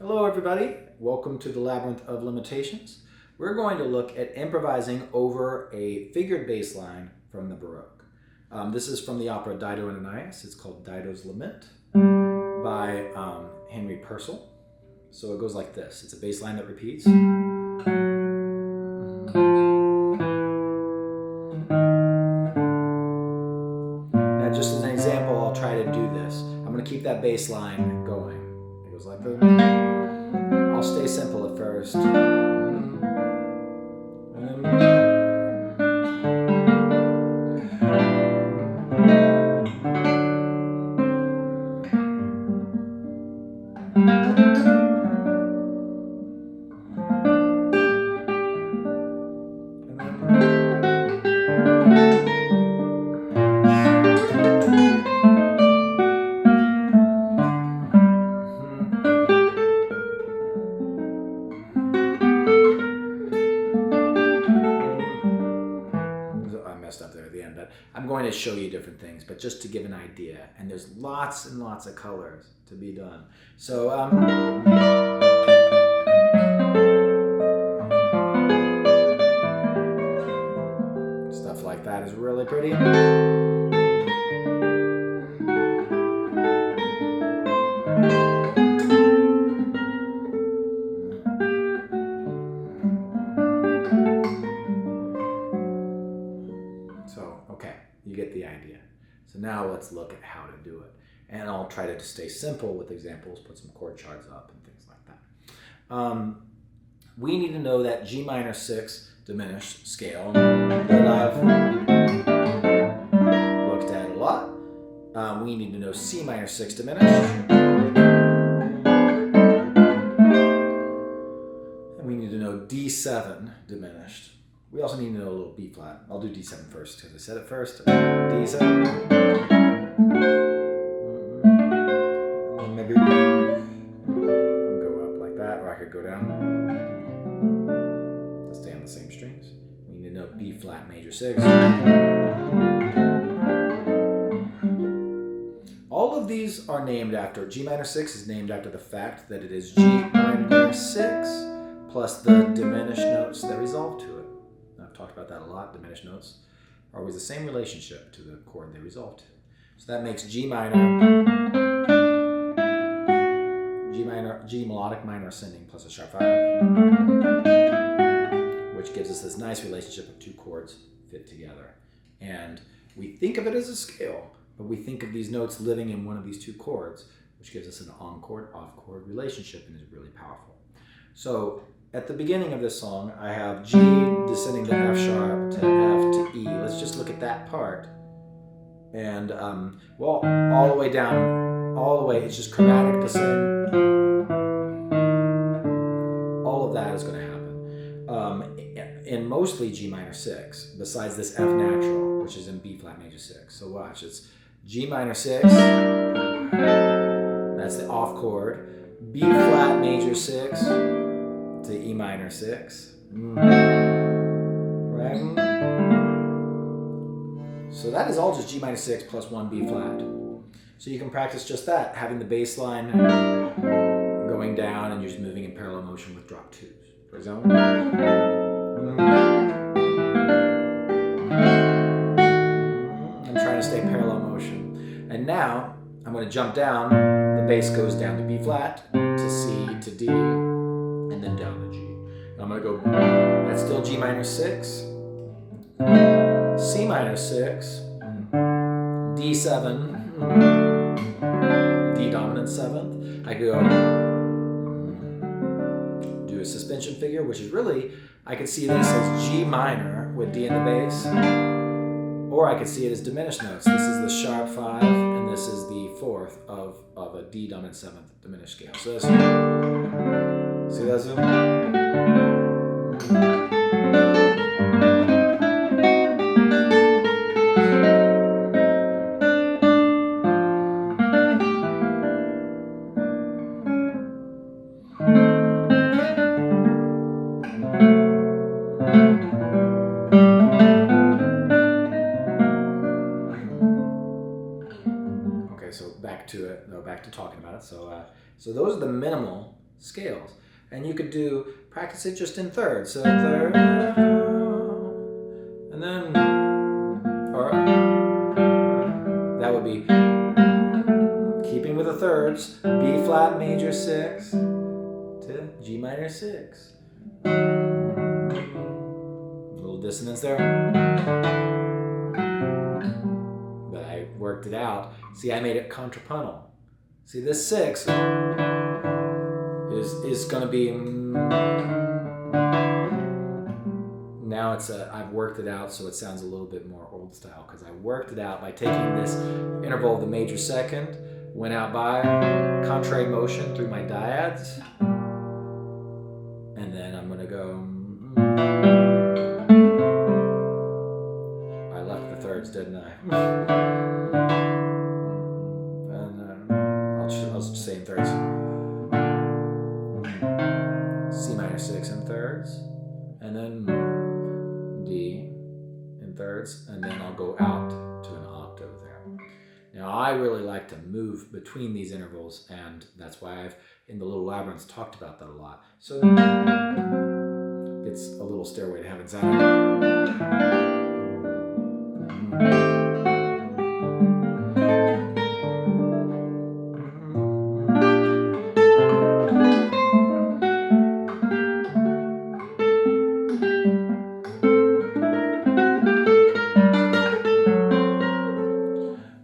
Hello everybody, welcome to the Labyrinth of Limitations. We're going to look at improvising over a figured bass line from the Baroque. This is from the opera Dido and Aeneas. It's called Dido's Lament by Henry Purcell. So it goes like this. It's a bass line that repeats. Now just as an example, I'll try to do this. I'm going to keep that bass line going. It goes like this. I'll stay simple at first. Up there at the end, but I'm going to show you different things, but just to give an idea, and there's lots and lots of colors to be done. So stuff like that is really pretty. So, okay, you get the idea. So now let's look at how to do it. And I'll try to stay simple with examples, put some chord charts up and things like that. We need to know that G minor 6 diminished scale that I've looked at a lot. We need to know C minor 6 diminished. And we need to know D7 diminished. We also need to know a little B flat. I'll do D7 first because I said it first. D7. And maybe go up like that, or I could go down to stay on the same strings. We need to know B flat major 6. All of these are named after, G minor 6 is named after the fact that it is G minor 6 plus the diminished notes that resolve to it. I've talked about that a lot. Diminished notes are always the same relationship to the chord they resolve to. So that makes G melodic minor ascending plus a sharp 5, which gives us this nice relationship of two chords fit together. And we think of it as a scale, but we think of these notes living in one of these two chords, which gives us an on-chord, off-chord relationship and is really powerful. So at the beginning of this song, I have G descending to F sharp to F to E. Let's just look at that part. And, well, all the way down, all the way, it's just chromatic descent. All of that is going to happen. In mostly G minor 6, besides this F natural, which is in B flat major 6. So watch, it's G minor 6, that's the off chord, B flat major 6, to E minor 6. Right? So that is all just G minor 6 plus 1 B flat. So you can practice just that, having the bass line going down and you're just moving in parallel motion with drop 2s. For example. I'm trying to stay parallel motion. And now I'm going to jump down. The bass goes down to B flat, to C, to D, and then down to G. And I'm going to go, that's still G minor 6, C minor 6, D7, D dominant 7th. I could go do a suspension figure, which is really, I could see this as G minor with D in the bass, or I could see it as diminished notes. This is the sharp 5, and this is the 4th of a D dominant 7th diminished scale. So this, see that? Okay, so back to talking about it. So those are the minimal scales. And you could practice it just in thirds. So third, and then, or that would be, keeping with the thirds, B flat major 6 to G minor 6. A little dissonance there. But I worked it out. See, I made it contrapuntal. See, this 6 is going to be, now I've worked it out so it sounds a little bit more old style, because I worked it out by taking this interval of the major second, went out by contrary motion through my dyads, and then I'm going to go, I left the thirds, didn't I? And I'll just say in thirds. C minor 6 in thirds, and then D in thirds, and then I'll go out to an octave there. Now I really like to move between these intervals, and that's why I've, in the little labyrinths, talked about that a lot. So it's a little stairway to heaven sound.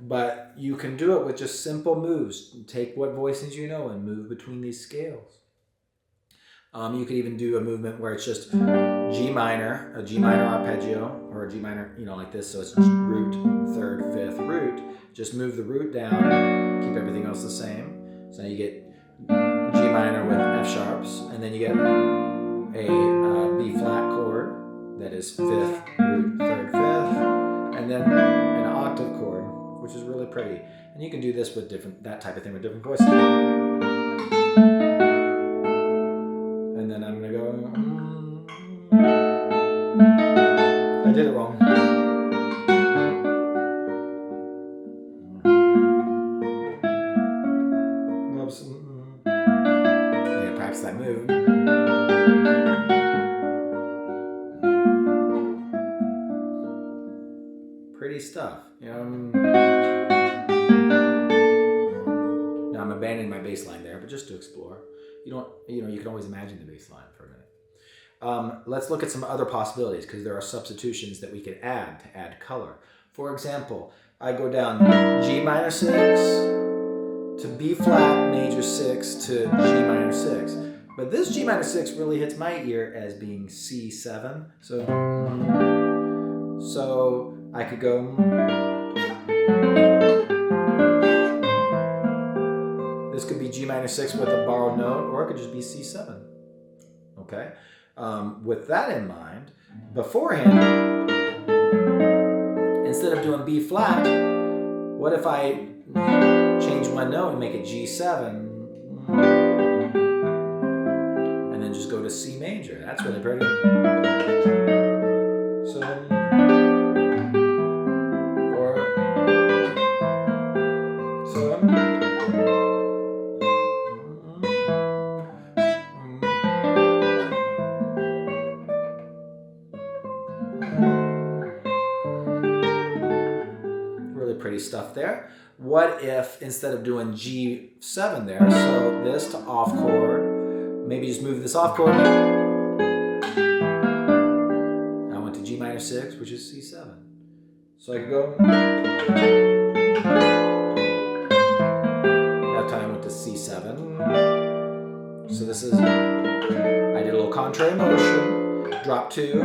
But you can do it with just simple moves. Take what voicings you know and move between these scales. You could even do a movement where it's just G minor, a G minor arpeggio, or a G minor, like this. So it's root, third, fifth, root. Just move the root down, keep everything else the same. So now you get G minor with F sharps, and then you get a B flat chord that is fifth, root, third, fifth, and then an octave chord, which is really pretty. And you can do this with that type of thing with different voices. And then I'm gonna go, I did it wrong. Oops. Yeah, practice that move. Pretty stuff. Now I'm abandoning my bass line there, but just to explore. You can always imagine the bass line for a minute. Let's look at some other possibilities, because there are substitutions that we could add to add color. For example, I go down G minor 6 to B flat major 6 to G minor 6. But this G minor 6 really hits my ear as being C7. So I could go, this could be G minor 6 with a borrowed note, or it could just be C7. Okay? With that in mind, beforehand, instead of doing B flat, what if I change one note and make it G7, and then just go to C major? That's really pretty. Pretty stuff there. What if instead of doing G7 there, so this to off chord, maybe just move this off chord. I went to G minor 6, which is C7. So I could go. That time I went to C7. So this is, I did a little contrary motion, drop 2,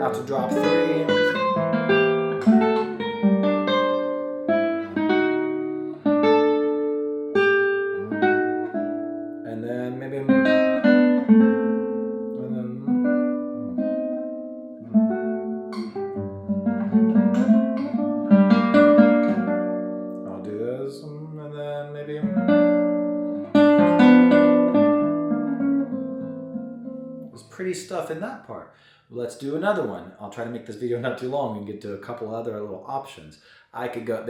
out to drop 3. Pretty stuff in that part. Let's do another one. I'll try to make this video not too long and get to a couple other little options. I could go,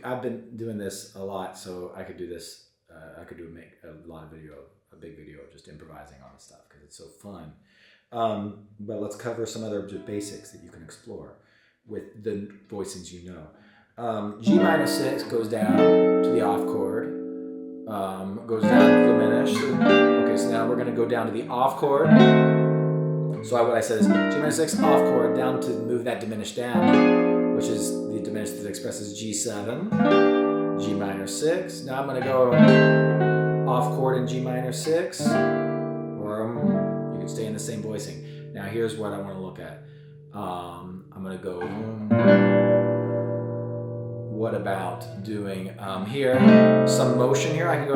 I've been doing this a lot, so I could do this, make a big video of just just improvising on the stuff because it's so fun. But let's cover some other basics that you can explore with the voicings you know. G minor 6 goes down to the off chord, goes down to diminished. Okay, so now we're going to go down to the off chord. So what I said is G minor 6 off chord down to move that diminished down, which is the diminished that expresses G7, G minor 6. Now I'm going to go off chord in G minor 6, or you can stay in the same voicing. Now here's what I want to look at. I'm going to go, what about doing here, some motion here? I can go,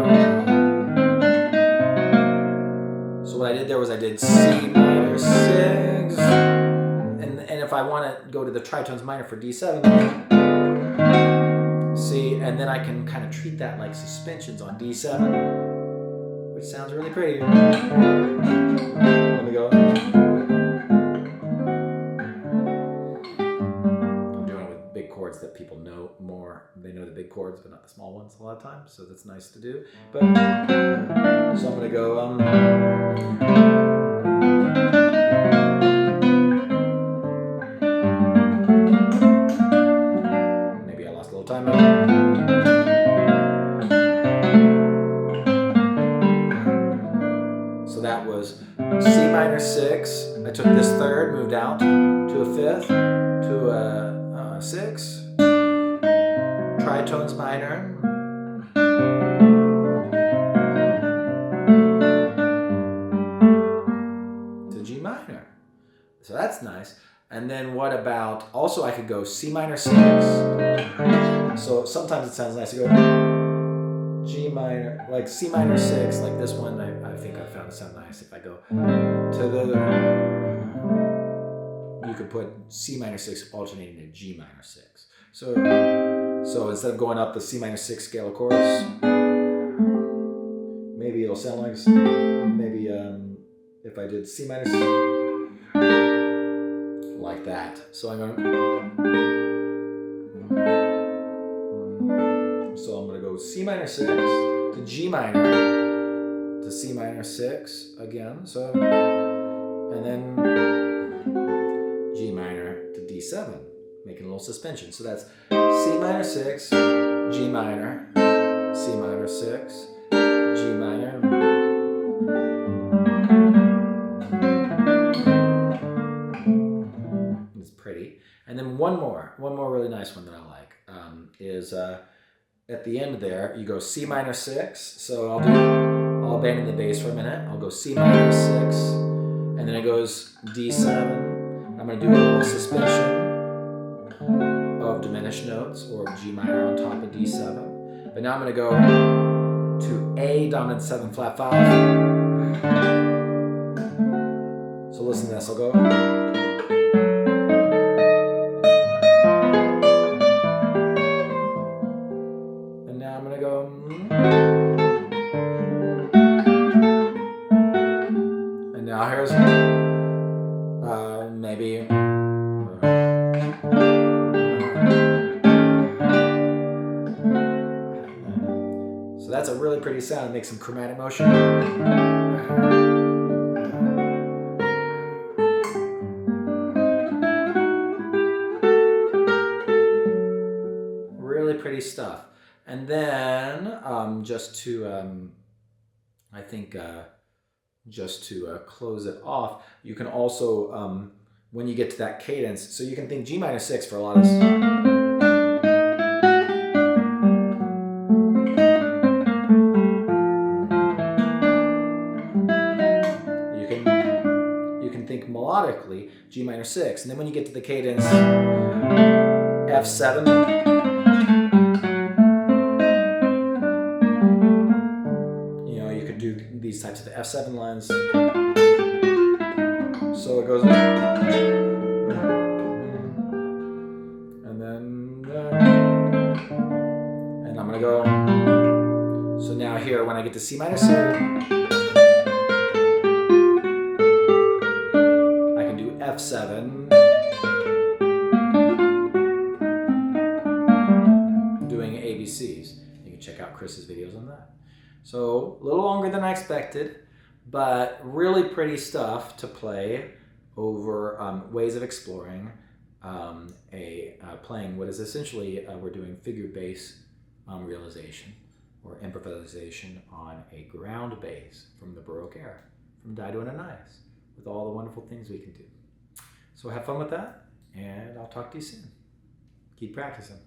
so what I did there was I did C minor 6, and if I want to go to the tritones minor for D7, see, and then I can kind of treat that like suspensions on D7, which sounds really pretty. Let me go. I'm doing it with big chords that people know more. They know the big chords, but not the small ones a lot of times, so that's nice to do. But so I'm gonna go. Maybe I lost a little time. So that was C minor 6. I took this third, moved out to a fifth, to a 6. Tritones minor. To G minor. So that's nice. And then what about, also I could go C minor 6. So sometimes it sounds nice to go G minor, like C minor 6, like this one, I think I found it sound nice. If I go to the, you could put C minor 6 alternating to G minor 6. So instead of going up the C minor 6 scale of chords, maybe it'll sound like, maybe if I did C minor 6, like that. So I'm going to go C minor 6 to G minor to C minor 6 again. So, and then G minor to D7, making a little suspension. So that's C minor 6, G minor, C minor 6, G minor. It's pretty. And then one more really nice one that I like is at the end there, you go C minor 6. So I'll abandon the bass for a minute. I'll go C minor 6, and then it goes D7. I'm going to do a little suspension of diminished notes, or G minor on top of D7. But now I'm going to go to A dominant 7 flat 5. So listen to this. I'll go. And now here's maybe so that's a really pretty sound. Make some chromatic motion. Really pretty stuff. And then just to close it off, you can also, when you get to that cadence, so you can think G minor 6 for a lot of this. You can think melodically G minor 6, and then when you get to the cadence F7, these types of F7 lines. So it goes, and then, and I'm gonna go. So now here, when I get to C minor 7, I can do F7, doing ABCs. You can check out Chris's videos on that. So a little longer than I expected, but really pretty stuff to play over ways of exploring playing what is essentially we're doing figure bass realization or improvisation on a ground bass from the Baroque era, from Dido and Anais, with all the wonderful things we can do. So have fun with that, and I'll talk to you soon. Keep practicing.